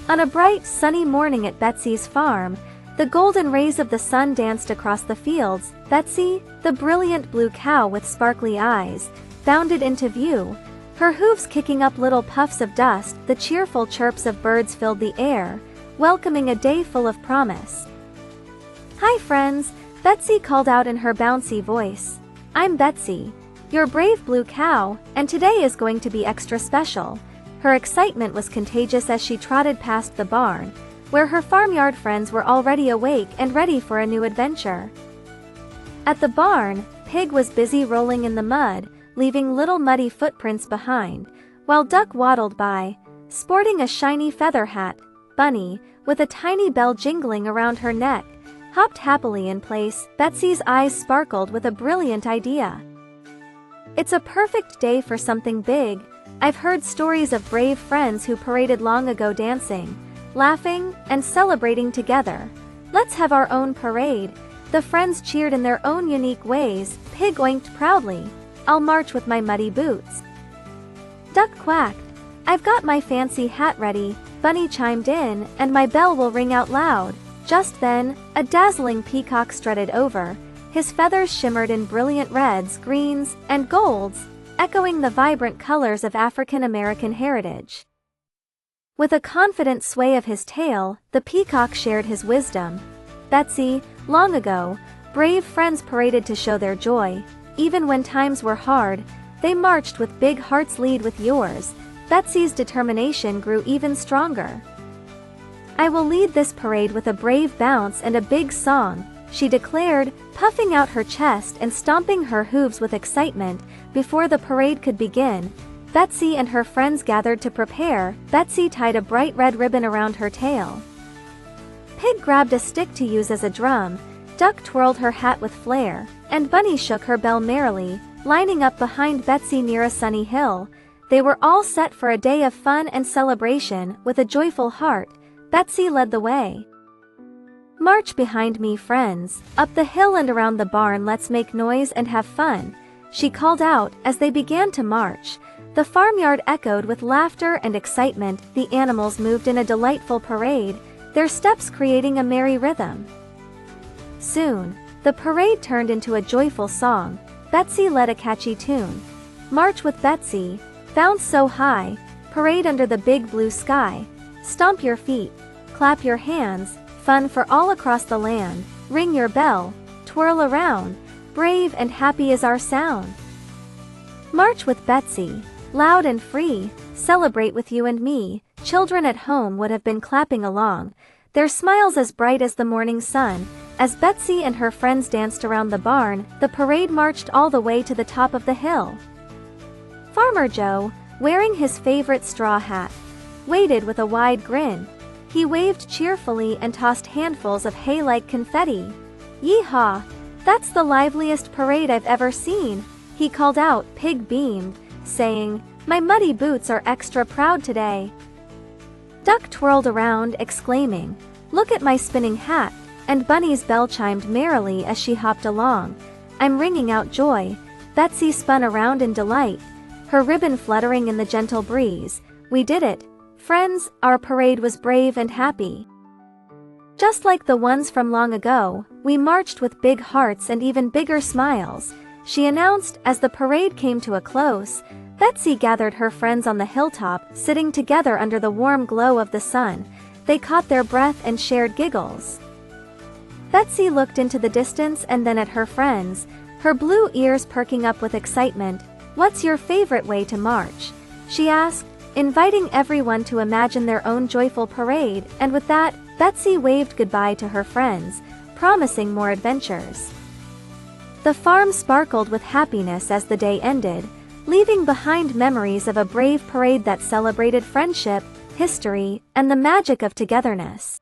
On a bright, sunny morning at Betsy's farm, the golden rays of the sun danced across the fields. Betsy, the brilliant blue cow with sparkly eyes, bounded into view, her hooves kicking up little puffs of dust. The cheerful chirps of birds filled the air, welcoming a day full of promise. "Hi friends," Betsy called out in her bouncy voice. "I'm Betsy, your brave blue cow, and today is going to be extra special." Her excitement was contagious as she trotted past the barn, where her farmyard friends were already awake and ready for a new adventure. At the barn, Pig was busy rolling in the mud, leaving little muddy footprints behind, while Duck waddled by, sporting a shiny feather hat. Bunny, with a tiny bell jingling around her neck, hopped happily in place. Betsy's eyes sparkled with a brilliant idea. "It's a perfect day for something big. I've heard stories of brave friends who paraded long ago, dancing, laughing, and celebrating together. Let's have our own parade." The friends cheered in their own unique ways. Pig oinked proudly. "I'll march with my muddy boots." Duck quacked. "I've got my fancy hat ready." Bunny chimed in, "And my bell will ring out loud." Just then, a dazzling peacock strutted over. His feathers shimmered in brilliant reds, greens, and golds, echoing the vibrant colors of African American heritage. With a confident sway of his tail, the peacock shared his wisdom. "Betsy, long ago, brave friends paraded to show their joy. Even when times were hard, they marched with big hearts. Lead with yours." Betsy's determination grew even stronger. "I will lead this parade with a brave bounce and a big song," she declared, puffing out her chest and stomping her hooves with excitement. Before the parade could begin, Betsy and her friends gathered to prepare. Betsy tied a bright red ribbon around her tail. Pig grabbed a stick to use as a drum, Duck twirled her hat with flair, and Bunny shook her bell merrily, lining up behind Betsy near a sunny hill. They were all set for a day of fun and celebration. With a joyful heart, Betsy led the way. "March behind me, friends, up the hill and around the barn. Let's make noise and have fun," she called out as they began to march. The farmyard echoed with laughter and excitement. The animals moved in a delightful parade, their steps creating a merry rhythm. Soon, the parade turned into a joyful song. Betsy led a catchy tune. "March with Betsy, bounce so high, parade under the big blue sky. Stomp your feet, clap your hands, fun for all across the land. Ring your bell, twirl around, brave and happy is our sound. March with Betsy, loud and free, celebrate with you and me." Children at home would have been clapping along, their smiles as bright as the morning sun. As Betsy and her friends danced around the barn, the parade marched all the way to the top of the hill. Farmer Joe, wearing his favorite straw hat, waited with a wide grin. He waved cheerfully and tossed handfuls of hay like confetti. "Yee-haw! That's the liveliest parade I've ever seen," he called out. Pig beamed, saying, "My muddy boots are extra proud today." Duck twirled around, exclaiming, "Look at my spinning hat," and Bunny's bell chimed merrily as she hopped along. "I'm ringing out joy." Betsy spun around in delight, her ribbon fluttering in the gentle breeze. "We did it, friends, our parade was brave and happy. Just like the ones from long ago, we marched with big hearts and even bigger smiles," she announced as the parade came to a close. Betsy gathered her friends on the hilltop, sitting together under the warm glow of the sun. They caught their breath and shared giggles. Betsy looked into the distance and then at her friends, her blue ears perking up with excitement. "What's your favorite way to march?" she asked, inviting everyone to imagine their own joyful parade. And with that, Betsy waved goodbye to her friends, promising more adventures. The farm sparkled with happiness as the day ended, leaving behind memories of a brave parade that celebrated friendship, history, and the magic of togetherness.